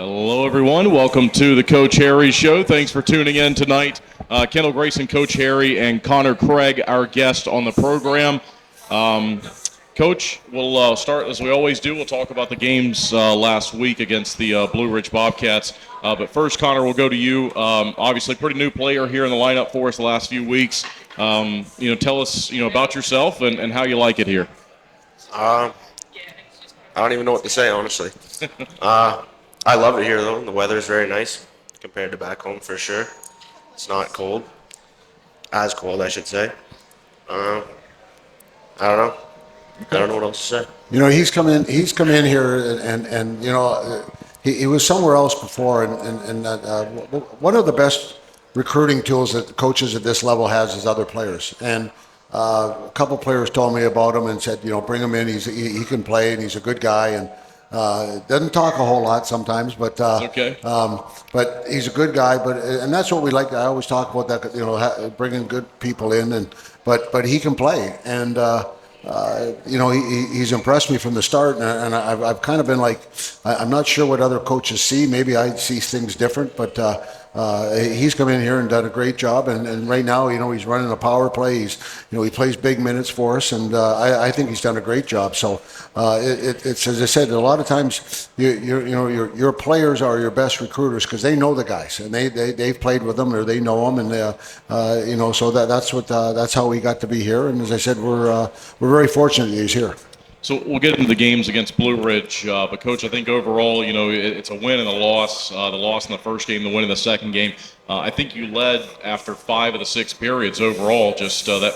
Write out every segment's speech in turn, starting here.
Hello, everyone. Welcome to the Coach Harry Show. Thanks for tuning in tonight. Kendall, Grayson, Coach Harry, and Connor Craig, our guest on the program. Coach, we'll start as we always do. We'll talk about the games last week against the Blue Ridge Bobcats. But first, Connor, we'll go to you. Obviously, pretty new player here in the lineup for us the last few weeks. Tell us, about yourself and how you like it here. I don't even know what to say, honestly. I love it here, though. The weather is very nice compared to back home, for sure. It's not cold. As cold, I should say. I don't know. I don't know what else to say. He's come in here and he was somewhere else before, and one of the best recruiting tools that the coaches at this level has is other players. And a couple players told me about him and said, bring him in. He can play and he's a good guy and doesn't talk a whole lot sometimes, but Okay. but he's a good guy. And that's what we like. I always talk about that. Bringing good people in, but he can play and. He's impressed me from the start, and I've kind of been like, I'm not sure what other coaches see. Maybe I see things different, but he's come in here and done a great job. And right now, he's running a power play. He plays big minutes for us, and I think he's done a great job. So it's as I said, a lot of times your players are your best recruiters because they know the guys and they've played with them or they know them, and so that's how we got to be here. And as I said, we're very fortunate that he's here. So we'll get into the games against Blue Ridge, but Coach, I think overall, it's a win and a loss. The loss in the first game, the win in the second game. I think you led after 5 of the 6 periods overall. Just that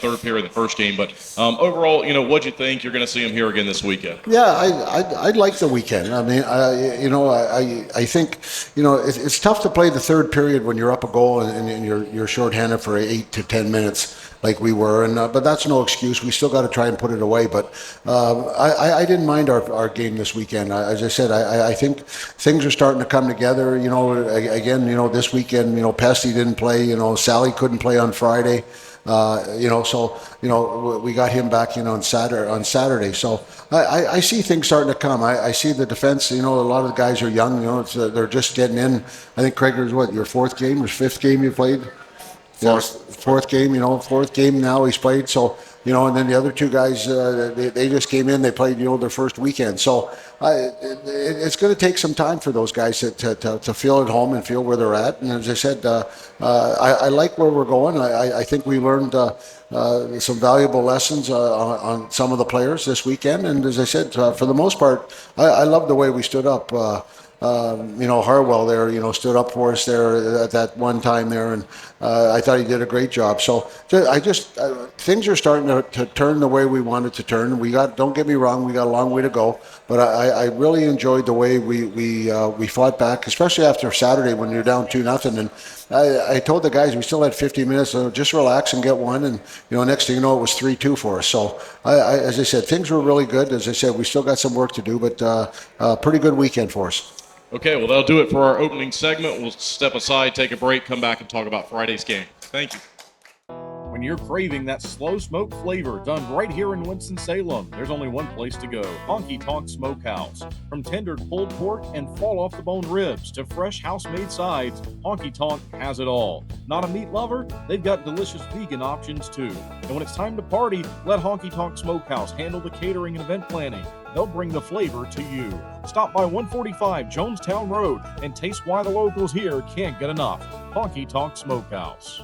third period of the first game. But overall, what'd you think? You're going to see him here again this weekend. Yeah, I like the weekend. I mean, I think it's tough to play the third period when you're up a goal and you're shorthanded for 8 to 10 minutes. Like we were, but that's no excuse. We still got to try and put it away. But I didn't mind our game this weekend. As I said, I think things are starting to come together. Again, this weekend, Pesty didn't play. Sally couldn't play on Friday. So we got him back on Saturday. So I see things starting to come. I see the defense. A lot of the guys are young. They're just getting in. I think Craig was your 4th game or 5th game you played. Fourth game now he's played. So, and then the other 2 guys, they just came in, they played, their first weekend. So it's going to take some time for those guys to feel at home and feel where they're at. And as I said, I like where we're going. I think we learned some valuable lessons on some of the players this weekend. And as I said, for the most part, I love the way we stood up. Harwell there, stood up for us there at that one time there, and I thought he did a great job. So things are starting to turn the way we wanted to turn. Don't get me wrong, we got a long way to go, but I really enjoyed the way we fought back, especially after Saturday when you're down 2-0. And I told the guys we still had 50 minutes, so just relax and get one. And next thing you know, it was 3-2 for us. So as I said, things were really good. As I said, we still got some work to do, but a pretty good weekend for us. Okay, well, that'll do it for our opening segment. We'll step aside, take a break, come back and talk about Friday's game. Thank you. When you're craving that slow smoke flavor done right here in Winston-Salem, there's only one place to go, Honky Tonk Smokehouse. From tendered pulled pork and fall-off-the-bone ribs to fresh house-made sides, Honky Tonk has it all. Not a meat lover? They've got delicious vegan options too. And when it's time to party, let Honky Tonk Smokehouse handle the catering and event planning. They'll bring the flavor to you. Stop by 145 Jonestown Road and taste why the locals here can't get enough. Honky Tonk Smokehouse.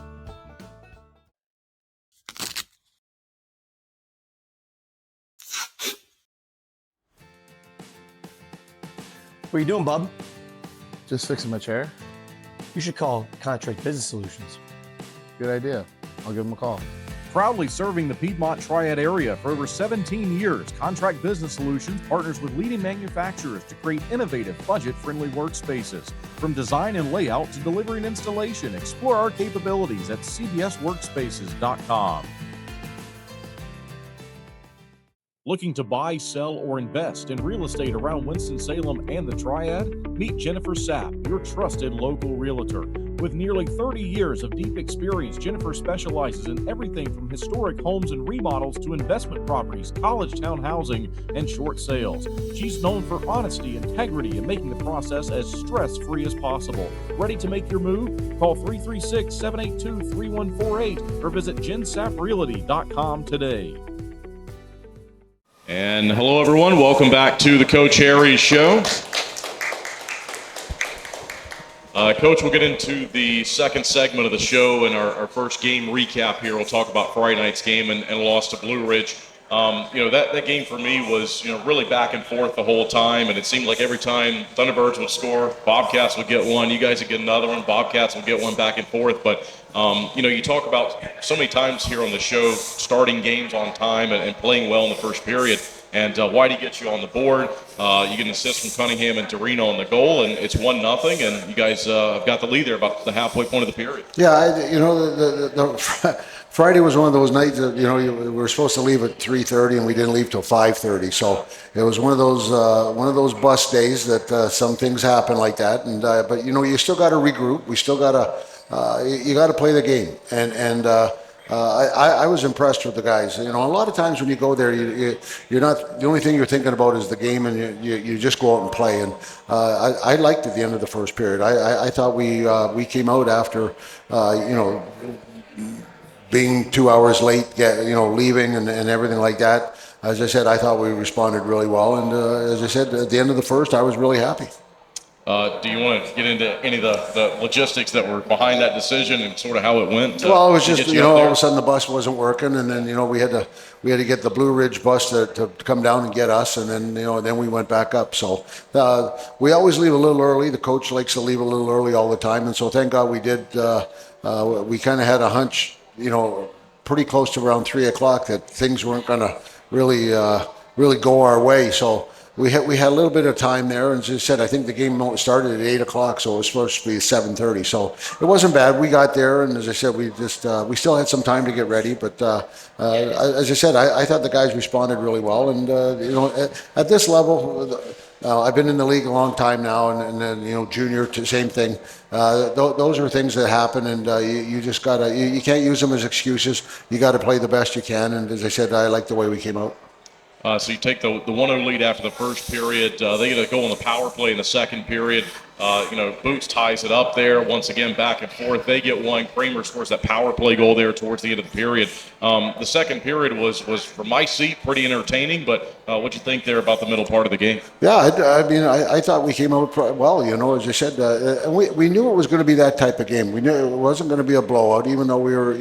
What are you doing, bub? Just fixing my chair. You should call Contract Business Solutions. Good idea. I'll give them a call. Proudly serving the Piedmont Triad area for over 17 years, Contract Business Solutions partners with leading manufacturers to create innovative, budget-friendly workspaces. From design and layout to delivery and installation, explore our capabilities at cbsworkspaces.com. Looking to buy, sell, or invest in real estate around Winston-Salem and the Triad? Meet Jennifer Sapp, your trusted local realtor. With nearly 30 years of deep experience, Jennifer specializes in everything from historic homes and remodels to investment properties, college town housing, and short sales. She's known for honesty, integrity, and making the process as stress-free as possible. Ready to make your move? Call 336-782-3148 or visit jensapprealty.com today. And hello, everyone. Welcome back to the Coach Harry Show. Coach, we'll get into the second segment of the show and our first game recap here. We'll talk about Friday night's game and loss to Blue Ridge. That game for me was, really back and forth the whole time, and it seemed like every time Thunderbirds would score, Bobcats would get one, you guys would get another one, Bobcats would get one, back and forth. But, you talk about so many times here on the show starting games on time and playing well in the first period. And Whitey gets you on the board. You get an assist from Cunningham and Torino on the goal, and it's 1-0. And you guys have got the lead there about the halfway point of the period. Yeah, the Friday was one of those nights that we were supposed to leave at 3:30 and we didn't leave till 5:30. So it was one of those bus days that some things happen like that. And but you still got to regroup. We still got to you got to play the game. And I was impressed with the guys. A lot of times when you go there, you're not, the only thing you're thinking about is the game, and you just go out and play. And I liked at the end of the first period. I thought we came out after being 2 hours late, leaving and everything like that. As I said, I thought we responded really well. And as I said, at the end of the first, I was really happy. Do you want to get into any of the logistics that were behind that decision and sort of how it went? Well, it was just, all of a sudden the bus wasn't working, and then, we had to get the Blue Ridge bus to come down and get us, and then, then we went back up. So we always leave a little early. The coach likes to leave a little early all the time, and so thank God we did. We kind of had a hunch, pretty close to around 3 o'clock that things weren't going to really go our way. So we had a little bit of time there, and as I said, I think the game started at 8 o'clock, so it was supposed to be 7:30. So it wasn't bad. We got there, and as I said, we we still had some time to get ready. But as I said, I thought the guys responded really well, and at this level. I've been in the league a long time now, and then junior, same thing. Those are things that happen, and you just gotta. You can't use them as excuses. You got to play the best you can, and as I said, I like the way we came out. So you take the 1-0 lead after the first period. They get a goal on the power play in the second period. Boots ties it up there. Once again, back and forth. They get one. Kramer scores that power play goal there towards the end of the period. The second period was from my seat, pretty entertaining. But what'd you think there about the middle part of the game? Yeah, I thought we came out well. As I said, and we knew it was going to be that type of game. We knew it wasn't going to be a blowout, even though we were,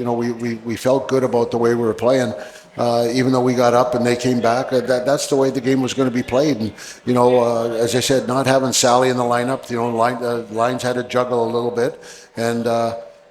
we felt good about the way we were playing. Even though we got up and they came back, that's the way the game was going to be played. And as I said, not having Sally in the lineup, lines had to juggle a little bit. And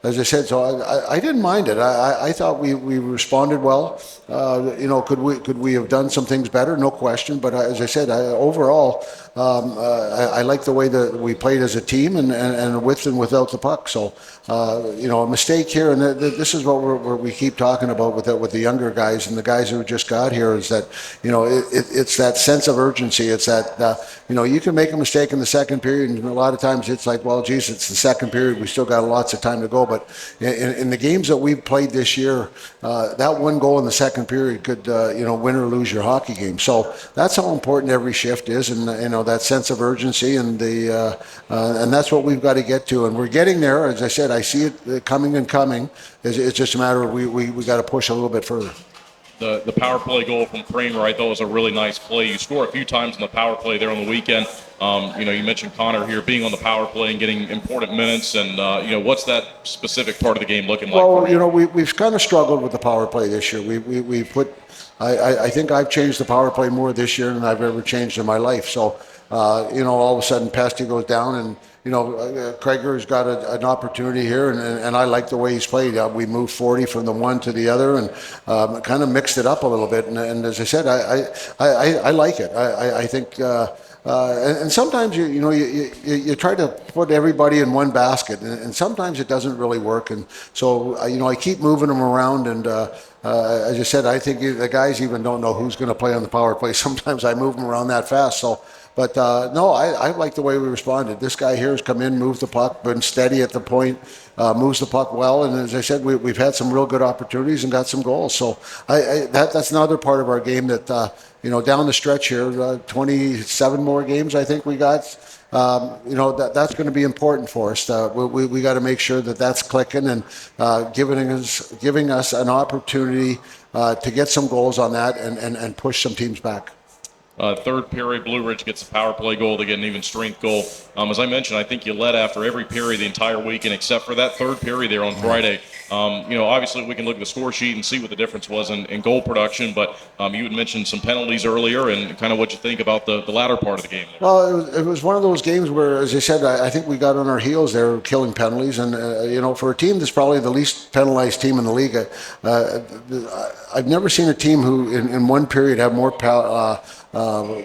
as I said, so I didn't mind it. I thought we responded well. Could we have done some things better? No question. But as I said, overall, I like the way that we played as a team and with and without the puck. So a mistake here, and this is what we keep talking about with the younger guys and the guys who just got here, is that it's that sense of urgency. It's that you can make a mistake in the second period, and a lot of times it's like, well, geez, it's the second period. We still got lots of time to go. But in the games that we've played this year, that one goal in the second period could win or lose your hockey game. So that's how important every shift is, and that sense of urgency, and and that's what we've got to get to, and we're getting there. As I said, I see it coming and coming. It's just a matter of we got to push a little bit further. The power play goal from Kramer, I thought, was a really nice play. You score a few times on the power play there on the weekend. You mentioned Connor here being on the power play and getting important minutes, and what's that specific part of the game looking like? Well, we've kind of struggled with the power play this year. We put. I think I've changed the power play more this year than I've ever changed in my life. So all of a sudden Pesty goes down, and Krieger's got an opportunity here, and I like the way he's played. We moved 40 from the one to the other, and kind of mixed it up a little bit. And as I said, I like it. I think and sometimes you try to put everybody in one basket, and sometimes it doesn't really work. And so I keep moving them around, and as you said, I think the guys even don't know who's going to play on the power play. Sometimes I move them around that fast. So, but no, I like the way we responded. This guy here has come in, moved the puck, been steady at the point, moves the puck well, and as I said, we've had some real good opportunities and got some goals. So that's another part of our game that down the stretch here, 27 more games I think we got. That's going to be important for us. We got to make sure that that's clicking and giving us an opportunity to get some goals on that and push some teams back. Third period, Blue Ridge gets a power play goal. They get an even strength goal. As I mentioned, I think you led after every period the entire weekend except for that third period there on Friday. Obviously we can look at the score sheet and see what the difference was in goal production, but you had mentioned some penalties earlier and kind of what you think about the latter part of the game. Well, it was one of those games where, as I said, I think we got on our heels there killing penalties, and for a team that's probably the least penalized team in the league, I've never seen a team who in one period have more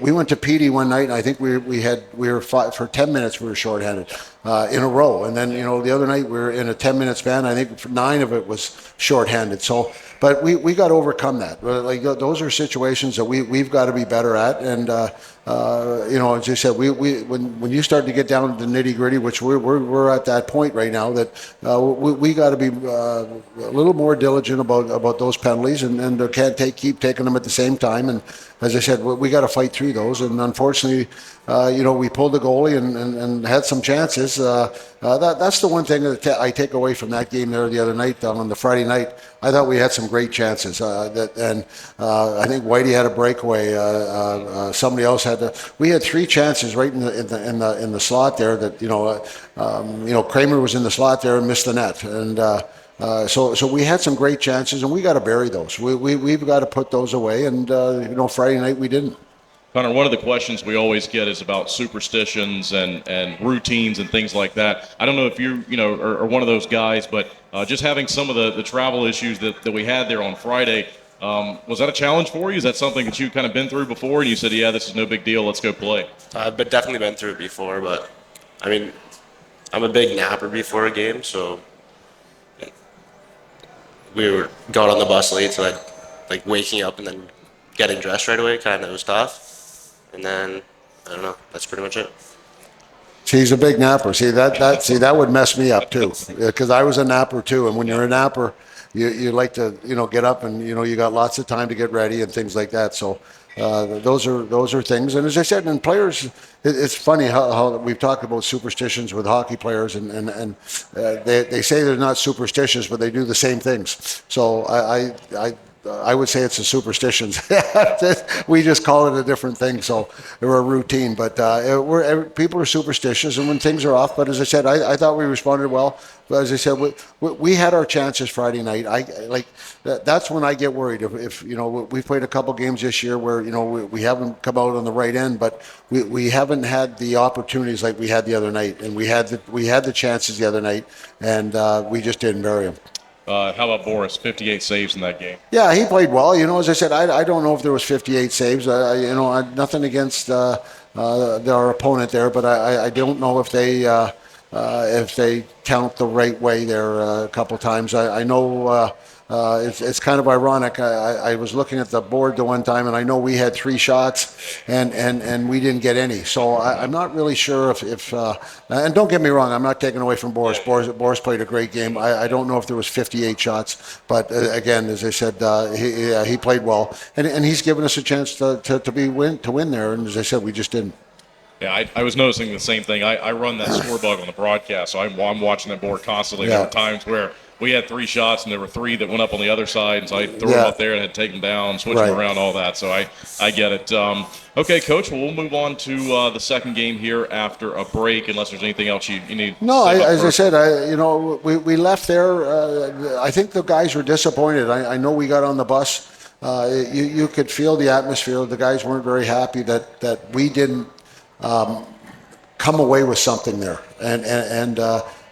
we went to PD one night, and I think we were for 10 minutes we were shorthanded in a row, and then the other night we were in a 10-minute span. I think 9 of it was shorthanded. So, but we got to overcome that. Like those are situations that we've got to be better at, and as you said, when you start to get down to the nitty gritty, which we're at that point right now, that we got to be a little more diligent about those penalties, and can't keep taking them at the same time. And as I said, we got to fight through those. And unfortunately, we pulled the goalie and had some chances. That's the one thing that I take away from that game there the other night on the Friday night. I thought we had some great chances, and I think Whitey had a breakaway. Somebody else had we had 3 chances right in the slot there that Kramer was in the slot there and missed the net, and so we had some great chances, and we got to bury those. We've got to put those away, and Friday night we didn't. Connor, one of the questions we always get is about superstitions and routines and things like that. I don't know if you are one of those guys, but just having some of the travel issues that we had there on Friday, was that a challenge for you? Is that something that you've kind of been through before and you said, yeah, this is no big deal, let's go play? I've definitely been through it before, but I mean, I'm a big napper before a game, so we got on the bus late, so like waking up and then getting dressed right away kind of was tough. And then, I don't know, that's pretty much it. See, he's a big napper. See, that would mess me up too, because I was a napper too. And when you're a napper, you like to, get up and, you got lots of time to get ready and things like that. So those are things. And as I said, and players, it's funny how we've talked about superstitions with hockey players, and they say they're not superstitious, but they do the same things. So I would say it's a superstition. We just call it a different thing, so we're a routine. But people are superstitious, and when things are off. But as I said, I thought we responded well. But as I said, we had our chances Friday night. That's when I get worried. If we've played a couple games this year where we haven't come out on the right end, but we haven't had the opportunities like we had the other night, and we had the chances the other night, and we just didn't bury them. How about Boris? 58 saves in that game. Yeah, he played well. As I said, I don't know if there was 58 saves. Nothing against our opponent there, but I don't know if they count the right way there a couple times. I know it's kind of ironic. I was looking at the board the one time, and I know we had 3 shots, and we didn't get any. So I'm not really sure if and don't get me wrong, I'm not taking away from Boris. Boris played a great game. I don't know if there was 58 shots, but again, as I said, he played well, and he's given us a chance to win there. And as I said, we just didn't. Yeah, I was noticing the same thing. I run that score bug on the broadcast, so I'm watching that board constantly. Yeah. There were times where we had 3 shots, and there were 3 that went up on the other side, and so I threw them up there and had to take them down, switch them around, all that. So I get it. Okay, Coach, well, we'll move on to the second game here after a break, unless there's anything else you need to say. As I said, we left there. I think the guys were disappointed. I know we got on the bus. You could feel the atmosphere. The guys weren't very happy that we didn't come away with something there. And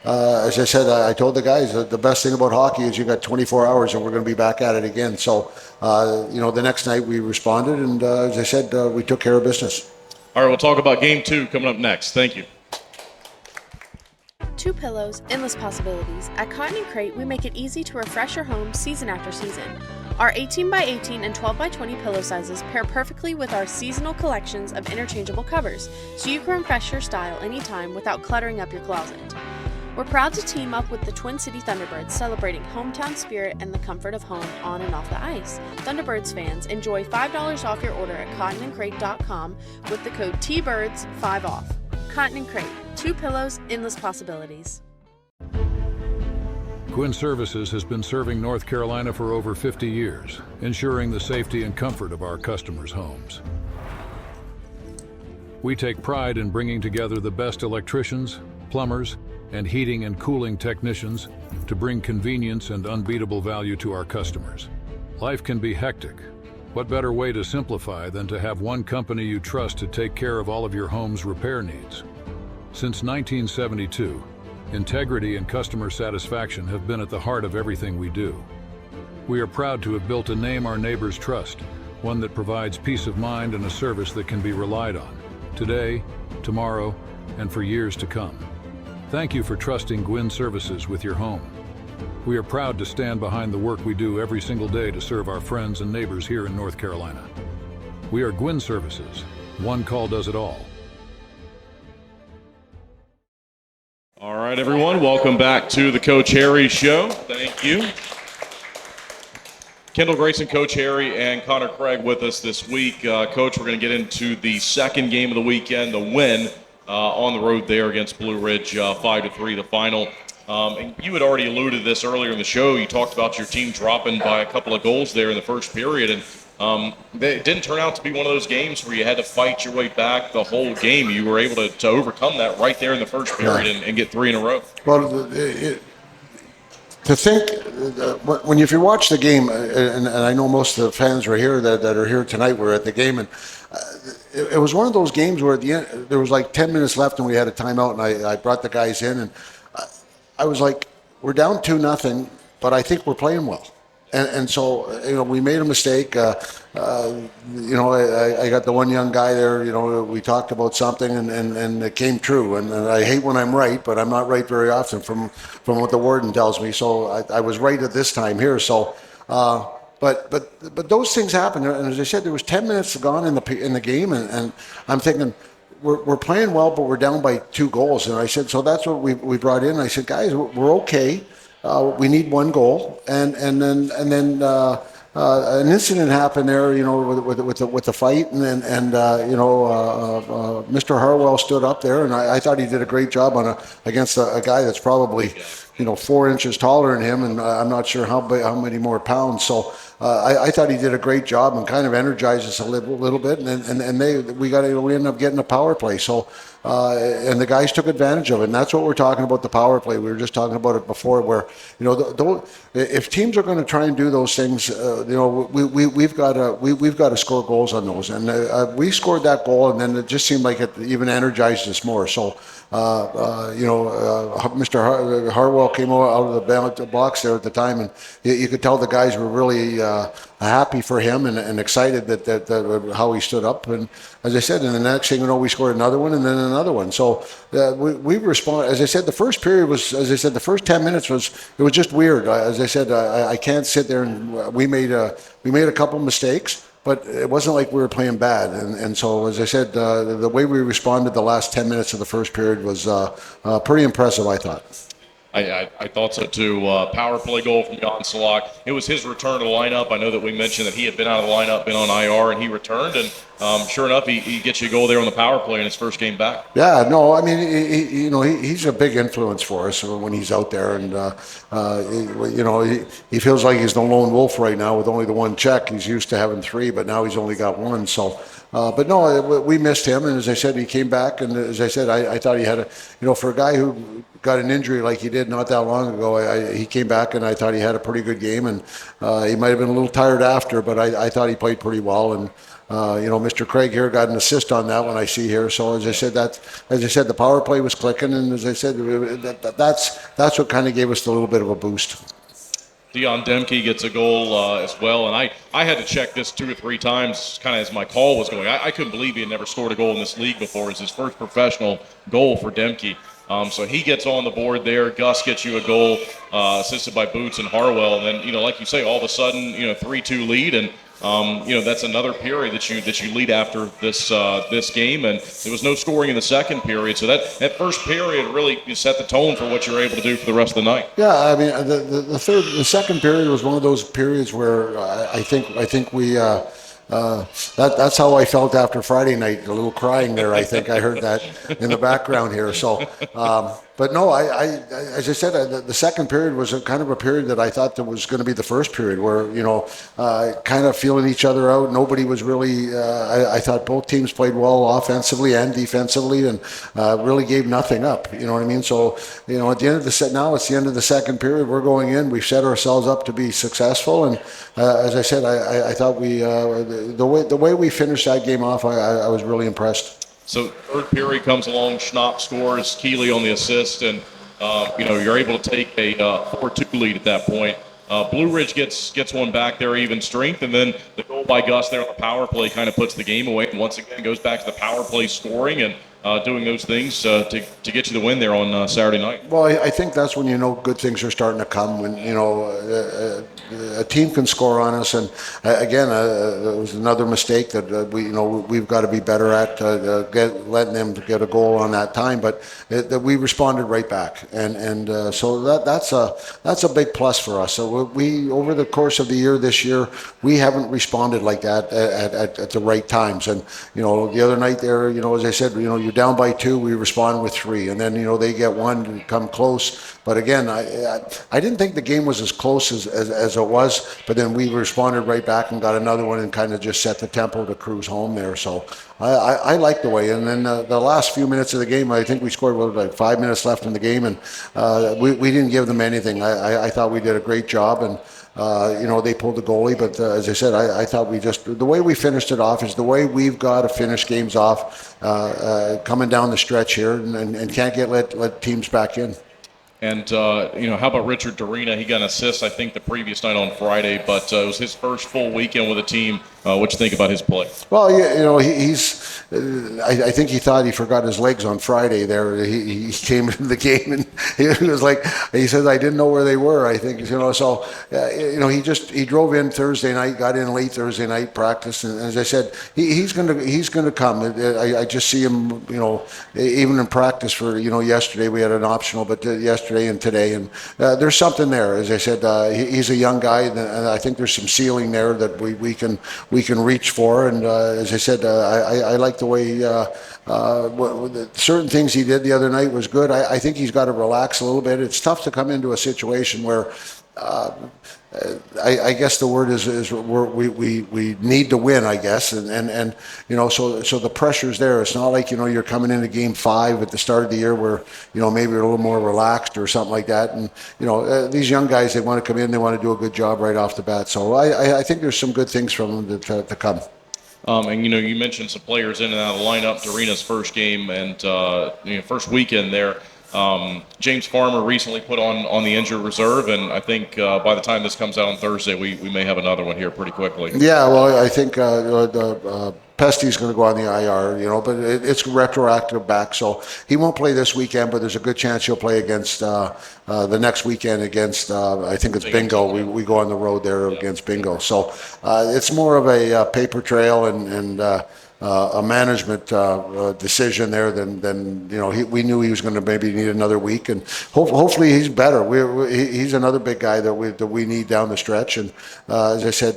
as I said, I told the guys that the best thing about hockey is you got 24 hours and we're going to be back at it again. So, the next night we responded, and as I said, we took care of business. All right, we'll talk about Game 2 coming up next. Thank you. Two pillows, endless possibilities. At Cotton & Crate, we make it easy to refresh your home season after season. Our 18 by 18 and 12 by 20 pillow sizes pair perfectly with our seasonal collections of interchangeable covers, so you can refresh your style anytime without cluttering up your closet. We're proud to team up with the Twin City Thunderbirds, celebrating hometown spirit and the comfort of home on and off the ice. Thunderbirds fans, enjoy $5 off your order at cottonandcrate.com with the code TBIRDS 5 off. Cotton & Crate, two pillows, endless possibilities. Gwin Services has been serving North Carolina for over 50 years, ensuring the safety and comfort of our customers' homes. We take pride in bringing together the best electricians, plumbers, and heating and cooling technicians to bring convenience and unbeatable value to our customers. Life can be hectic. What better way to simplify than to have one company you trust to take care of all of your home's repair needs? Since 1972, integrity and customer satisfaction have been at the heart of everything we do. We are proud to have built a name our neighbors trust, one that provides peace of mind and a service that can be relied on, today, tomorrow, and for years to come. Thank you for trusting Gwin Services with your home. We are proud to stand behind the work we do every single day to serve our friends and neighbors here in North Carolina. We are Gwin Services. One call does it all. All right, everyone, welcome back to the Coach Harry Show. Thank you. Kendall, Grayson, Coach Harry, and Connor Craig with us this week. Coach, we're going to get into the second game of the weekend, the win on the road there against Blue Ridge, 5-3, the final. And you had already alluded to this earlier in the show. You talked about your team dropping by a couple of goals there in the first period, and it didn't turn out to be one of those games where you had to fight your way back the whole game. You were able to overcome that right there in the first period and get 3 in a row. Well, to think, if you watch the game, and I know most of the fans are here that are here tonight were at the game, and it was one of those games where at the end there was like 10 minutes left and we had a timeout, and I brought the guys in, and I was like, we're down 2-0, but I think we're playing well. And so, we made a mistake. I got the one young guy there, we talked about something and it came true. And I hate when I'm right, but I'm not right very often from what the warden tells me. So I was right at this time here. So, but those things happen. And as I said, there was 10 minutes gone in the game, and I'm thinking, we're playing well, but we're down by 2 goals. And I said, so that's what we brought in. I said, guys, we're okay. We need 1 goal, and then an incident happened there, with the fight, and Mr. Harwell stood up there, and I thought he did a great job against a guy that's probably 4 inches taller than him, and I'm not sure how many more pounds. So I thought he did a great job and kind of energized us a little bit, and we ended up getting a power play. So. And the guys took advantage of it, and that's what we're talking about, the power play. We were just talking about it before, where if teams are going to try and do those things, we've got to score goals on those, and we scored that goal, and then it just seemed like it even energized us more. So, Mr. Harwell came out of the box there at the time, and you could tell the guys were really happy for him and excited that how he stood up. And as I said, and the next thing you know, we scored another one and then another one. So we respond. As I said, the first period was, the first 10 minutes was just weird. As I said, I can't sit there, and we made a couple mistakes, but it wasn't like we were playing bad. And so, as I said, the way we responded the last 10 minutes of the first period was pretty impressive, I thought. I thought so too. Power play goal from Jan Salak. It was his return to the lineup. I know that we mentioned that he had been out of the lineup, been on IR, and he returned. And sure enough, he gets you a goal there on the power play in his first game back. Yeah, no, I mean, he's a big influence for us when he's out there, and he feels like he's the lone wolf right now with only the 1 check. He's used to having 3, but now he's only got 1. So. But no, we missed him, and as I said, he came back, and as I said, I thought he had for a guy who got an injury like he did not that long ago, he came back, and I thought he had a pretty good game, and he might have been a little tired after, but I thought he played pretty well, and Mr. Craig here got an assist on that one I see here. So as I said, the power play was clicking, and as I said, that's what kind of gave us a little bit of a boost. Dion Demke gets a goal as well, and I had to check this 2 or 3 times kind of as my call was going. I couldn't believe he had never scored a goal in this league before. It's his first professional goal for Demke. So he gets on the board there. Gus gets you a goal, assisted by Boots and Harwell. And then, like you say, all of a sudden, 3-2 lead, and that's another period that you lead after this game. And there was no scoring in the second period. So that first period really set the tone for what you're able to do for the rest of the night. Yeah, I mean, the second period was one of those periods where I think we. That's how I felt after Friday night. A little crying there. I think I heard that in the background here. So, but no, as I said, the second period was a kind of a period that I thought that was going to be the first period, where kind of feeling each other out. Nobody was really. I thought both teams played well offensively and defensively, and really gave nothing up. You know what I mean? So, at the end of the set, now it's the end of the second period. We're going in. We've set ourselves up to be successful, and as I said, I thought we. The way we finished that game off, I was really impressed. So third period comes along, Schnapp scores, Keeley on the assist, and you're able to take a 4-2 lead at that point. Blue Ridge gets one back there, even strength, and then the goal by Gus there on the power play kind of puts the game away, and once again goes back to the power play scoring and doing those things to get you the win there on Saturday night. Well, I think that's when good things are starting to come. When a team can score on us, and again, it was another mistake that we've got to be better at letting them get a goal on that time. But that we responded right back, and so that's a big plus for us. So we over the course of the year this year, we haven't responded like that at the right times. And the other night there, as I said, you're down by 2, we respond with 3, and then they get 1 and come close. But again, I didn't think the game was as close as it was, but then we responded right back and got another one and kind of just set the tempo to cruise home there. So I like the way. And then the last few minutes of the game, I think we scored like 5 minutes left in the game, and we didn't give them anything. I thought we did a great job, and they pulled the goalie. But as I said, I thought the way we finished it off is the way we've got to finish games off coming down the stretch here, and can't let teams back in. And, how about Richard Dorina? He got an assist, I think, the previous night on Friday, but it was his first full weekend with the team. What you think about his play? Well, he's. I think he thought he forgot his legs on Friday. There, he came into the game and he was like, he says, I didn't know where they were. I think so. He drove in Thursday night, got in late Thursday night, practice, and as I said, he's gonna come. I just see him, even in practice for yesterday we had an optional, but yesterday and today, and there's something there. As I said, he's a young guy, and I think there's some ceiling there that we can reach for. And as I said, I like the way certain things he did the other night was good. I think he's got to relax a little bit. It's tough to come into a situation where I guess the word is we need to win, I guess, and so the pressure's there. It's not like you're coming into game 5 at the start of the year where maybe you're a little more relaxed or something like that. And these young guys, they want to come in, they want to do a good job right off the bat. So I think there's some good things from them to come. And you mentioned some players in and out of the lineup. Dorina's first game and first weekend there. James Farmer recently put on the injured reserve, and I think by the time this comes out on Thursday, we may have another one here pretty quickly. Yeah, well, I think Pesty's going to go on the IR, but it's retroactive back, so he won't play this weekend, but there's a good chance he'll play against the next weekend against, I think it's Bingo. We go on the road there against Bingo. So it's more of a paper trail and a management decision there than we knew he was going to maybe need another week, and hopefully he's better. He's another big guy that we need down the stretch, and as I said,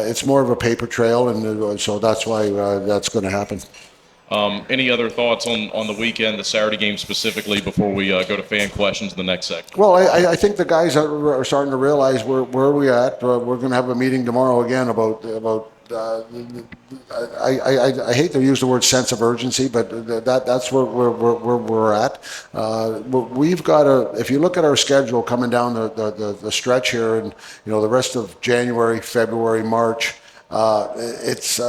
it's more of a paper trail, and so that's why that's going to happen. Any other thoughts on the weekend, the Saturday game specifically, before we go to fan questions in the next section? Well, I think the guys are starting to realize where we at. We're going to have a meeting tomorrow again about. I hate to use the word sense of urgency, but that's where we're at. We've got to, if you look at our schedule coming down the stretch here, and the rest of January, February, March, it's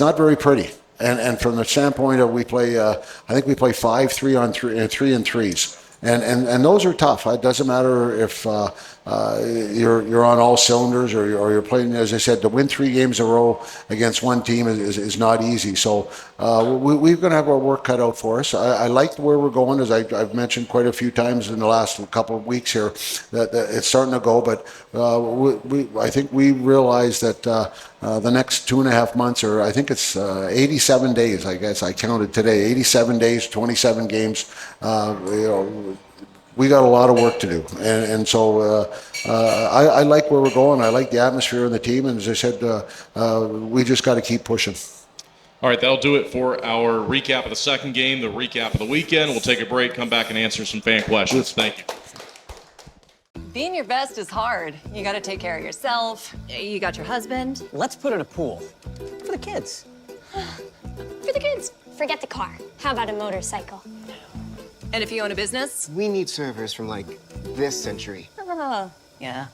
not very pretty. And from the standpoint of we play, I think we play 5 3-on-3 and 3 and 3s. And those are tough. It doesn't matter if you're on all cylinders or you're playing. As I said, to win 3 games in a row against one team is not easy. So we're going to have our work cut out for us. I like where we're going, as I've mentioned quite a few times in the last couple of weeks here, that it's starting to go. But I think we realize that the next 2.5 months, or I think it's 87 days, I guess I counted today, 87 days, 27 games, we got a lot of work to do. And so I like where we're going. I like the atmosphere and the team. And as I said, we just got to keep pushing. All right, that'll do it for our recap of the second game, the recap of the weekend. We'll take a break, come back and answer some fan questions. Thank you. Being your best is hard. You got to take care of yourself. You got your husband. Let's put in a pool for the kids. For the kids. Forget the car. How about a motorcycle? And if you own a business? We need servers from, like, this century. Yeah.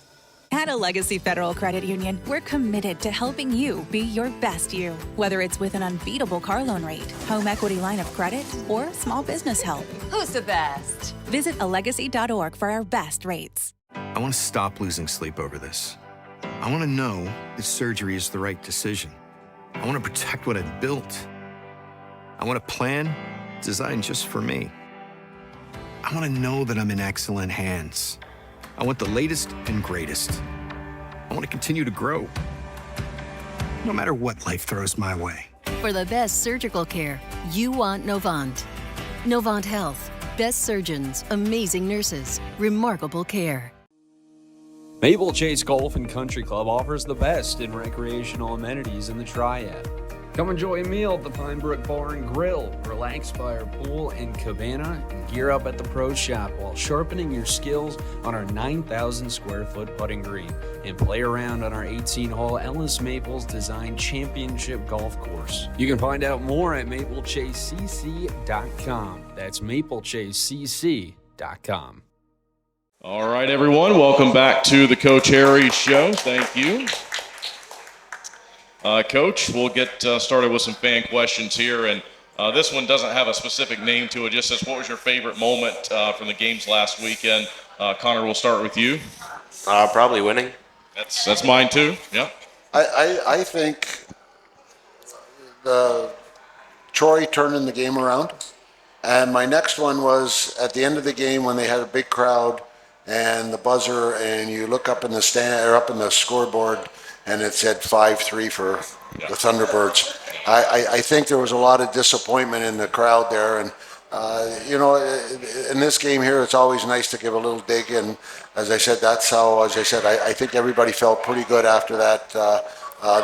At a Legacy Federal Credit Union, we're committed to helping you be your best you. Whether it's with an unbeatable car loan rate, home equity line of credit, or small business help. Who's the best? Visit alegacy.org for our best rates. I want to stop losing sleep over this. I want to know that surgery is the right decision. I want to protect what I've built. I want a plan designed just for me. I want to know that I'm in excellent hands. I want the latest and greatest. I want to continue to grow, no matter what life throws my way. For the best surgical care, you want Novant. Novant Health. Best surgeons, amazing nurses, remarkable care. Maple Chase Golf and Country Club offers the best in recreational amenities in the Triad. Come enjoy a meal at the Pine Brook Bar and Grill, relax by our pool and cabana, and gear up at the Pro Shop while sharpening your skills on our 9,000 square foot putting green and play around on our 18-hole Ellis Maples designed championship golf course. You can find out more at maplechasecc.com. That's maplechasecc.com. All right, everyone, welcome back to the Coach Harry Show. Thank you. Coach, we'll get started with some fan questions here, and this one doesn't have a specific name to it. Just says, what was your favorite moment from the games last weekend? Connor, we'll start with you. Probably winning. That's mine too. Yep. I think Troy turning the game around, and my next one was at the end of the game when they had a big crowd and the buzzer, and you look up in the stand or up in the scoreboard, and it said 5-3 for the Thunderbirds. I think there was a lot of disappointment in the crowd there, and in this game here, it's always nice to give a little dig, and as I said, I think everybody felt pretty good after that.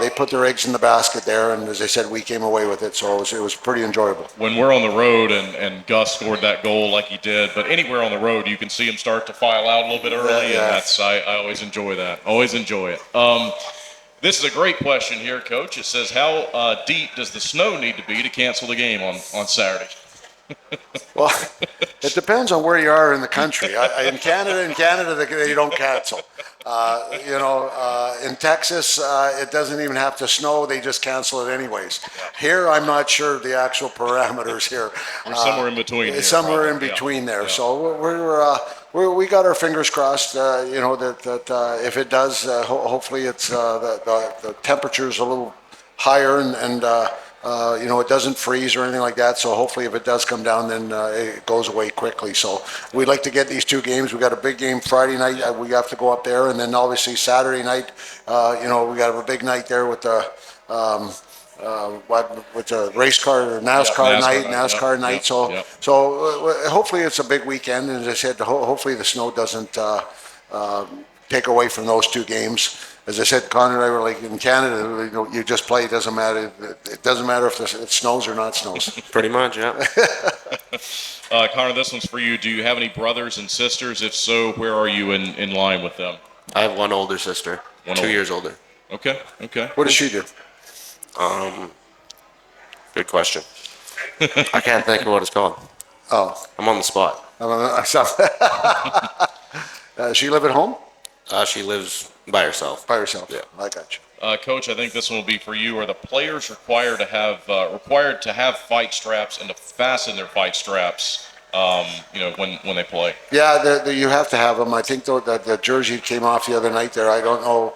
They put their eggs in the basket there, and as I said, we came away with it, so it was pretty enjoyable. When we're on the road and Gus scored that goal like he did, but anywhere on the road, you can see him start to file out a little bit early, and I always enjoy that. Always enjoy it. This is a great question here, Coach. It says, how deep does the snow need to be to cancel the game on Saturday? Well, it depends on where you are in the country. In Canada, they don't cancel. In Texas, it doesn't even have to snow. They just cancel it anyways. Here, I'm not sure the actual parameters here. We're somewhere in between. Somewhere in between there. Yeah. So we got our fingers crossed. That if it does, hopefully it's the temperature's a little higher and it doesn't freeze or anything like that. So hopefully if it does come down, then it goes away quickly. So we'd like to get these 2 games. We got a big game Friday night. We have to go up there. And then obviously Saturday night, we got to have a big night there with the race car or NASCAR night. So hopefully it's a big weekend. And as I said, hopefully the snow doesn't take away from those 2 games. As I said, Connor and I were like, in Canada, you just play. It doesn't matter. It doesn't matter if it snows or not snows. Pretty much, yeah. Connor, this one's for you. Do you have any brothers and sisters? If so, where are you in line with them? I have one older sister, 2 years older. Okay. What does she do? Good question. I can't think of what it's called. Oh. I'm on the spot. She live at home? She lives by herself. By herself. Yeah. I got you. Coach, I think this one will be for you. Are the players required to have fight straps and to fasten their fight straps when they play. Yeah, you have to have them. I think though that the jersey came off the other night there. I don't know.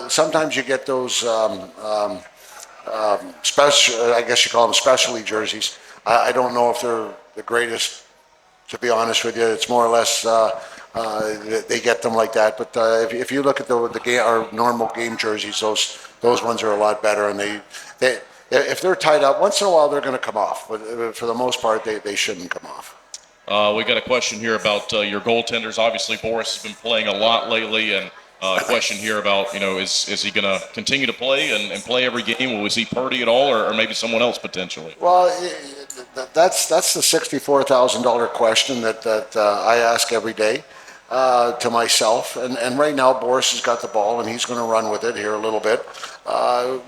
Sometimes you get those special. I guess you call them specialty jerseys. I don't know if they're the greatest. To be honest with you, it's more or less they get them like that. But if you look at the game, our normal game jerseys, those ones are a lot better, and they if they're tied up once in a while, they're going to come off. But for the most part, they shouldn't come off. We got a question here about your goaltenders. Obviously, Boris has been playing a lot lately, and a question here about is he going to continue to play and play every game? Will we see Purdy at all, or maybe someone else potentially? Well, that's the $64,000 question that I ask every day to myself. And right now, Boris has got the ball, and he's going to run with it here a little bit. And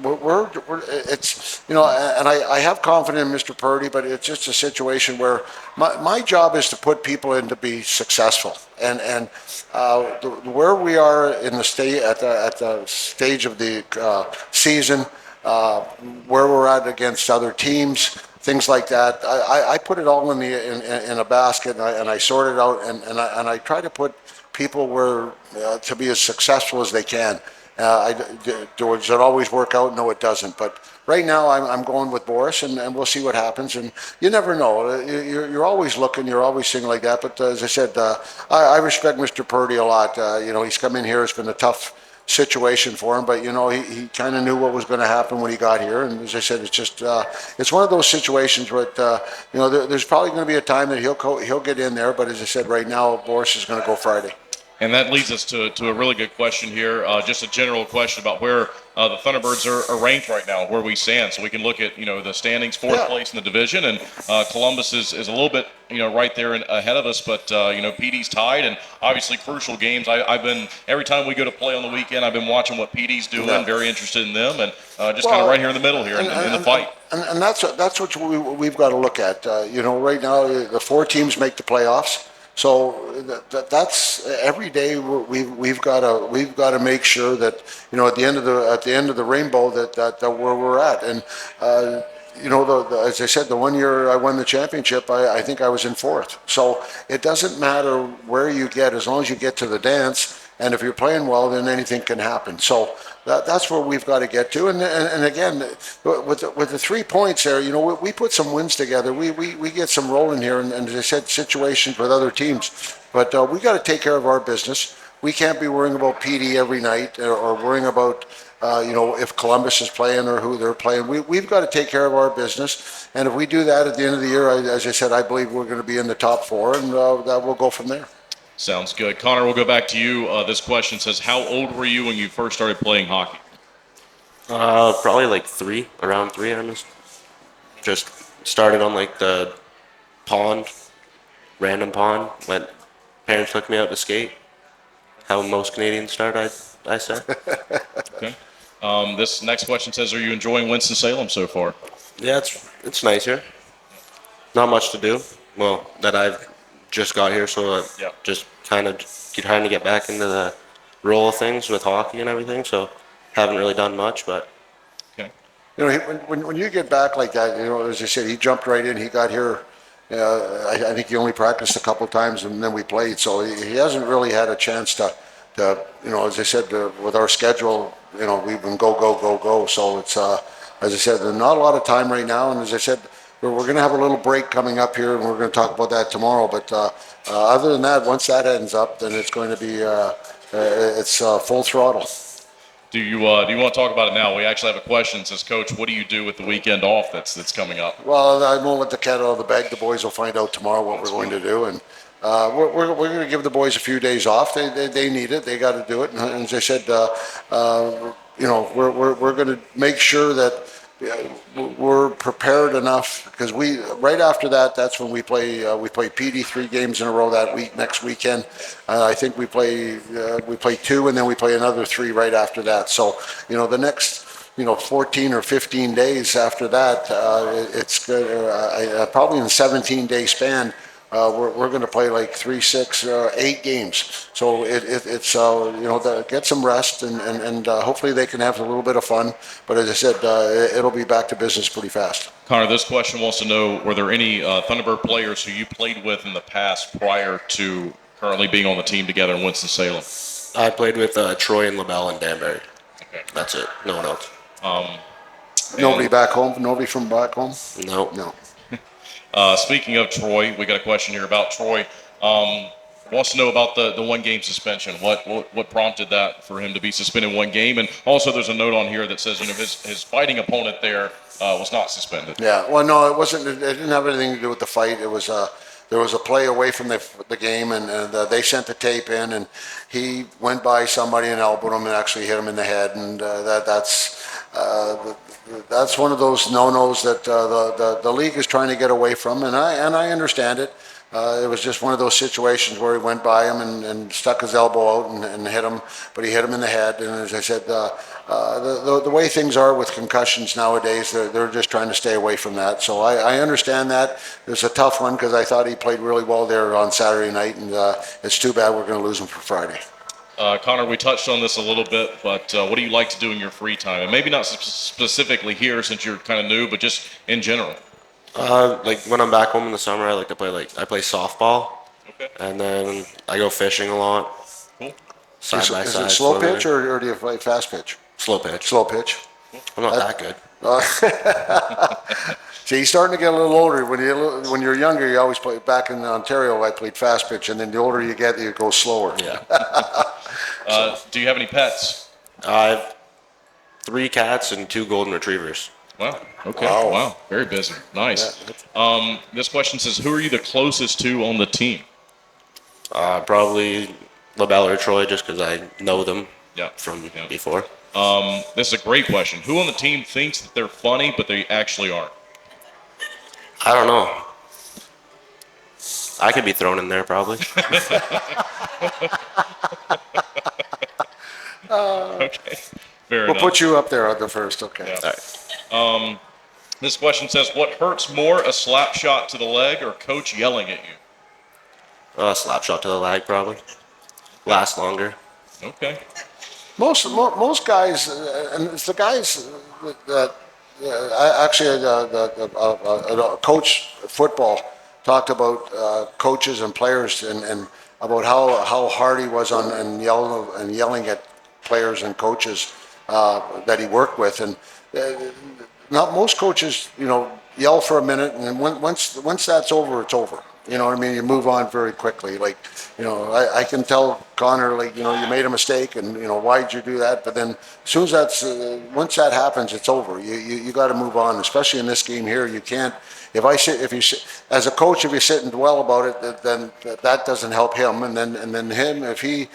I have confidence in Mr. Purdy, but it's just a situation where my job is to put people in to be successful. And where we are in the at the stage of the season, where we're at against other teams, things like that, I put it all in a basket, and I sort it out, and I try to put people where to be as successful as they can. Does it always work out? No, it doesn't. But right now, I'm going with Boris, and we'll see what happens. And you never know. You're always looking. You're always seeing like that. But as I said, I respect Mr. Purdy a lot. He's come in here. It's been a tough situation for him, but he kind of knew what was going to happen when he got here. And as I said, it's just it's one of those situations where there's probably going to be a time that he'll get in there. But as I said, right now, Boris is going to go Friday. And that leads us to a really good question here, just a general question about where the Thunderbirds are ranked right now, where we stand. So we can look at, the standings, fourth place in the division, and Columbus is a little bit, right there ahead of us. But, PD's tied, and obviously crucial games. I've been, every time we go to play on the weekend, I've been watching what PD's doing, very interested in them, and just kind of right here in the middle here in the fight. And that's what we've got to look at. Right now, the 4 teams make the playoffs. So that's every day we've got to make sure that at the end of the rainbow that where we're at. And as I said, the one year I won the championship, I think I was in 4th. So it doesn't matter where you get, as long as you get to the dance. And if you're playing well, then anything can happen. So that's where we've got to get to. And again, with the 3 points there, we put some wins together. We get some rolling here, and as I said, situations with other teams. But we got to take care of our business. We can't be worrying about PD every night or worrying about if Columbus is playing or who they're playing. We've got to take care of our business. And if we do that at the end of the year, as I said, I believe we're going to be in the top 4, and that we'll go from there. Sounds good. Connor, we'll go back to you. This question says, how old were you when you first started playing hockey? Probably like around 3. I just started on like the pond, random pond, when parents took me out to skate. How most Canadians start, I say. Okay. This next question says, are you enjoying Winston-Salem so far? Yeah, it's nice here. Not much to do. Well, that I've just got here, so just kind of trying to get back into the roll of things with hockey and everything. So haven't really done much, but okay. When you get back like that, as I said, he jumped right in. He got here. I think he only practiced a couple times, and then we played. So he hasn't really had a chance to as I said, with our schedule, we've been go. So it's as I said, there's not a lot of time right now, and as I said, we're going to have a little break coming up here, and we're going to talk about that tomorrow. But other than that, once that ends up, then it's going to be it's full throttle. Do you want to talk about it now? We actually have a question that says, Coach, what do you do with the weekend off that's coming up? Well, I won't let the cat out of the bag. The boys will find out tomorrow what we're going to do, and we're going to give the boys a few days off. They need it. They got to do it. And as I said, we're going to make sure that we're prepared enough, because right after that's when we play PD 3 games in a row that week. Next weekend, I think we play 2, and then we play another 3 right after that. So the next 14 or 15 days after that, it's probably in a 17-day span. we're going to play like 3, 6, 8 games. So it's get some rest and hopefully they can have a little bit of fun. But as I said, it'll be back to business pretty fast. Connor, this question wants to know, were there any Thunderbird players who you played with in the past prior to currently being on the team together in Winston-Salem? I played with Troy and LaBelle and Danbury. Okay. That's it. No one else. Nobody back home? Nobody from back home? No. No. Speaking of Troy, we got a question here about Troy. Wants to know about the 1-game suspension. What prompted that for him to be suspended 1 game? And also there's a note on here that says, his fighting opponent there was not suspended. Yeah, well, no, it wasn't. It didn't have anything to do with the fight. It was there was a play away from the game, and they sent the tape in, and he went by somebody and elbowed him and actually hit him in the head, and that's one of those no-nos that the league is trying to get away from, and I understand it. It was just one of those situations where he went by him and stuck his elbow out and hit him, but he hit him in the head. And as I said, the way things are with concussions nowadays, they're just trying to stay away from that. So I understand that. It was a tough one because I thought he played really well there on Saturday night, and it's too bad we're going to lose him for Friday. Connor, we touched on this a little bit, but what do you like to do in your free time? And maybe not specifically here since you're kind of new, but just in general. Like when I'm back home in the summer, I like to play I play softball. Okay. And then I go fishing a lot. Cool. Side by side. Is it slow pitch or do you play fast pitch? Slow pitch. Slow pitch. I'm not that good. See, he's starting to get a little older. When you're younger, you always play. Back in Ontario, I played fast pitch, and then the older you get, you go slower. Yeah. Do you have any pets? I have 3 cats and 2 golden retrievers. Wow. Okay. Wow. Very busy. Nice. This question says, who are you the closest to on the team? Probably LaBelle or Troy, just because I know them from before. This is a great question. Who on the team thinks that they're funny, but they actually aren't? I don't know. I could be thrown in there, probably. Okay. Fair We'll enough. put you up there on the first. Okay. Yeah. All right. This question says, what hurts more, a slap shot to the leg or coach yelling at you? A slap shot to the leg, probably. Last longer. Okay. Most guys, and it's the guys that actually the coach football talked about coaches and players and about how hard he was on and yelling at players and coaches that he worked with, and not most coaches, yell for a minute, and then once that's over, it's over. You know what I mean? You move on very quickly. Like, I can tell Connor, like, you made a mistake, and why'd you do that? But then, as soon as once that happens, it's over. You got to move on. Especially in this game here, you can't. As a coach, if you sit and dwell about it, then that doesn't help him, and then him, if he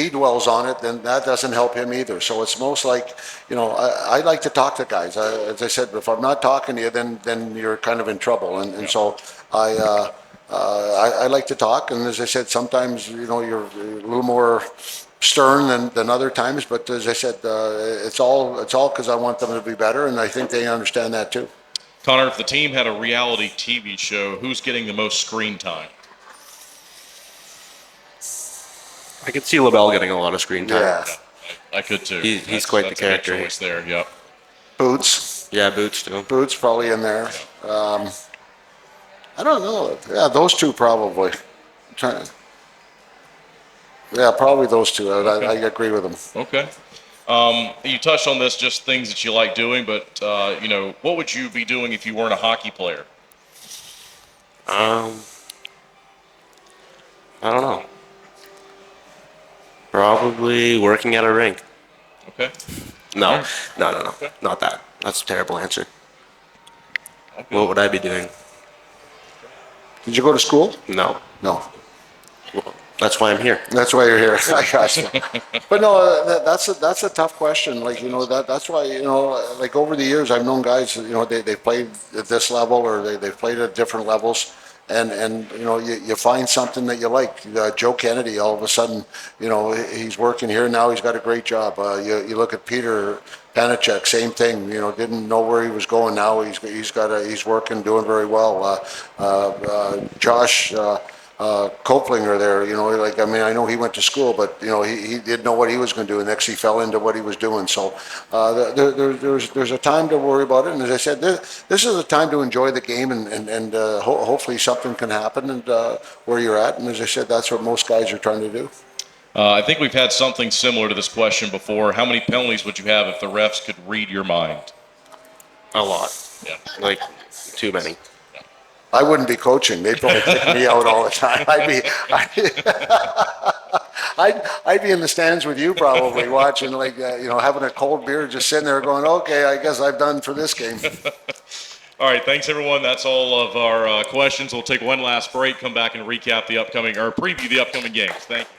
dwells on it, then that doesn't help him either. So it's most like, I like to talk to guys. As I said, if I'm not talking to you, then you're kind of in trouble, and so I like to talk, and as I said, sometimes you're a little more stern than other times. But as I said, it's all because I want them to be better, and I think they understand that too. Connor, if the team had a reality TV show, who's getting the most screen time? I could see LaBelle getting a lot of screen time. Yeah, I could too. He's quite the character. Choice there. Yep. Boots. Yeah, Boots too. Boots probably in there. I don't know. Yeah, those two probably. Yeah, probably those two. I agree with them. Okay. You touched on this, just things that you like doing, but what would you be doing if you weren't a hockey player? I don't know. Probably working at a rink. Okay. No, Right. no, Okay. not that. That's a terrible answer. Okay. What would I be doing? Did you go to school? No. No. Well, that's why I'm here. That's why you're here. I got you. But no, that's a tough question. Like, that's why, like over the years, I've known guys, they played at this level or they've played at different levels. and you find something that you like. Joe Kennedy, all of a sudden, he's working here now. He's got a great job. You look at Peter Panachek, same thing. Didn't know where he was going. Now he's working, doing very well. Josh Koplinger there, I know he went to school, but he didn't know what he was going to do. And next he fell into what he was doing. So there's a time to worry about it. And as I said, this is a time to enjoy the game, and hopefully something can happen and where you're at. And as I said, that's what most guys are trying to do. I think we've had something similar to this question before. How many penalties would you have if the refs could read your mind? A lot. Yeah. Like, too many. I wouldn't be coaching. They'd probably kick me out all the time. I'd be in the stands with you probably watching, having a cold beer, just sitting there going, okay, I guess I've done for this game. All right, thanks everyone. That's all of our questions. We'll take one last break, come back and recap preview the upcoming games. Thank you.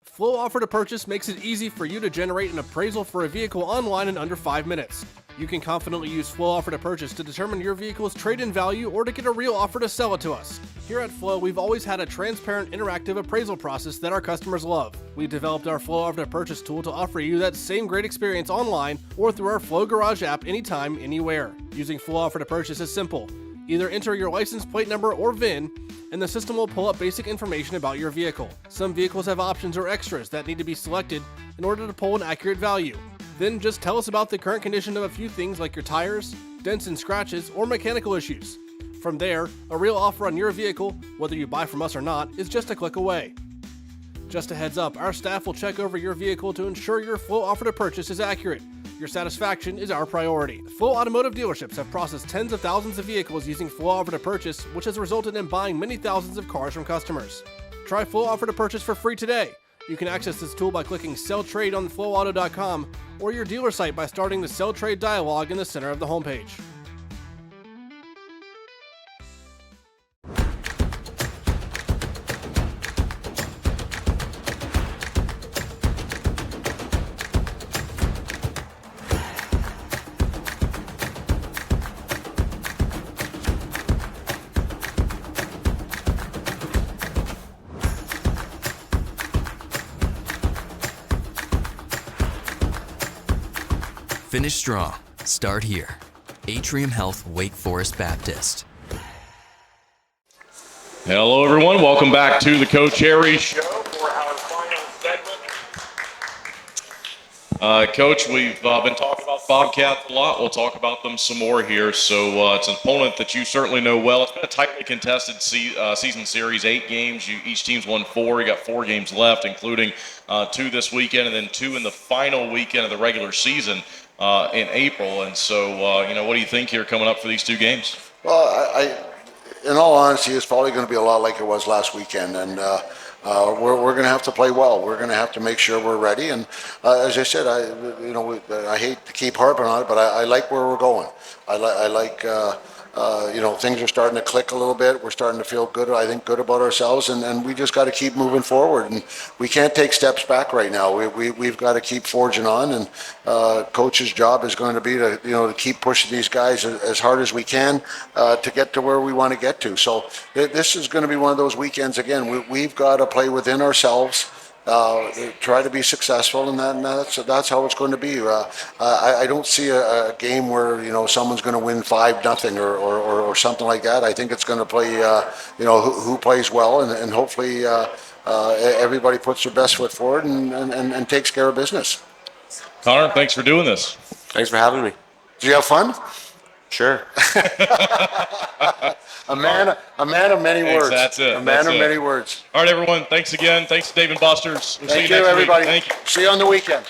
Flow Offer to Purchase makes it easy for you to generate an appraisal for a vehicle online in under 5 minutes. You can confidently use Flow Offer to Purchase to determine your vehicle's trade-in value or to get a real offer to sell it to us. Here at Flow, we've always had a transparent, interactive appraisal process that our customers love. We developed our Flow Offer to Purchase tool to offer you that same great experience online or through our Flow Garage app anytime, anywhere. Using Flow Offer to Purchase is simple. Either enter your license plate number or VIN, and the system will pull up basic information about your vehicle. Some vehicles have options or extras that need to be selected in order to pull an accurate value. Then just tell us about the current condition of a few things like your tires, dents and scratches, or mechanical issues. From there, a real offer on your vehicle, whether you buy from us or not, is just a click away. Just a heads up, our staff will check over your vehicle to ensure your Flow Offer to Purchase is accurate. Your satisfaction is our priority. Flow Automotive dealerships have processed tens of thousands of vehicles using Flow Offer to Purchase, which has resulted in buying many thousands of cars from customers. Try Flow Offer to Purchase for free today. You can access this tool by clicking Sell Trade on flowauto.com or your dealer site by starting the Sell Trade dialog in the center of the homepage. Finish strong. Start here. Atrium Health Wake Forest Baptist. Hello, everyone. Welcome back to the Coach Harry Show for our final segment. Coach, we've been talking about Bobcats a lot. We'll talk about them some more here. So it's an opponent that you certainly know well. It's been a tightly contested season series, 8 games. Each team's won 4. You got 4 games left, including 2 this weekend and then 2 in the final weekend of the regular season in April. And so, what do you think here coming up for these 2 games? Well, in all honesty, it's probably going to be a lot like it was last weekend, and we're going to have to play well. We're going to have to make sure we're ready. And as I said, I hate to keep harping on it, but I like where we're going. I like things are starting to click a little bit. We're starting to feel good, I think, good about ourselves, and we just got to keep moving forward. And we can't take steps back right now. We've got to keep forging on, and coach's job is going to be to keep pushing these guys as hard as we can to get to where we want to get to. So this is going to be one of those weekends again. We've got to play within ourselves. Try to be successful, and that's how it's going to be. I don't see a game where someone's going to win 5-0 or something like that. I think it's going to play who plays well, and hopefully everybody puts their best foot forward and takes care of business. Connor, thanks for doing this. Thanks for having me. Did you have fun? Sure. A man of many words. That's it. A man of many words. All right, everyone. Thanks again. Thanks to Dave and Buster's. We'll see you next everybody. week. Thank you. See you on the weekend.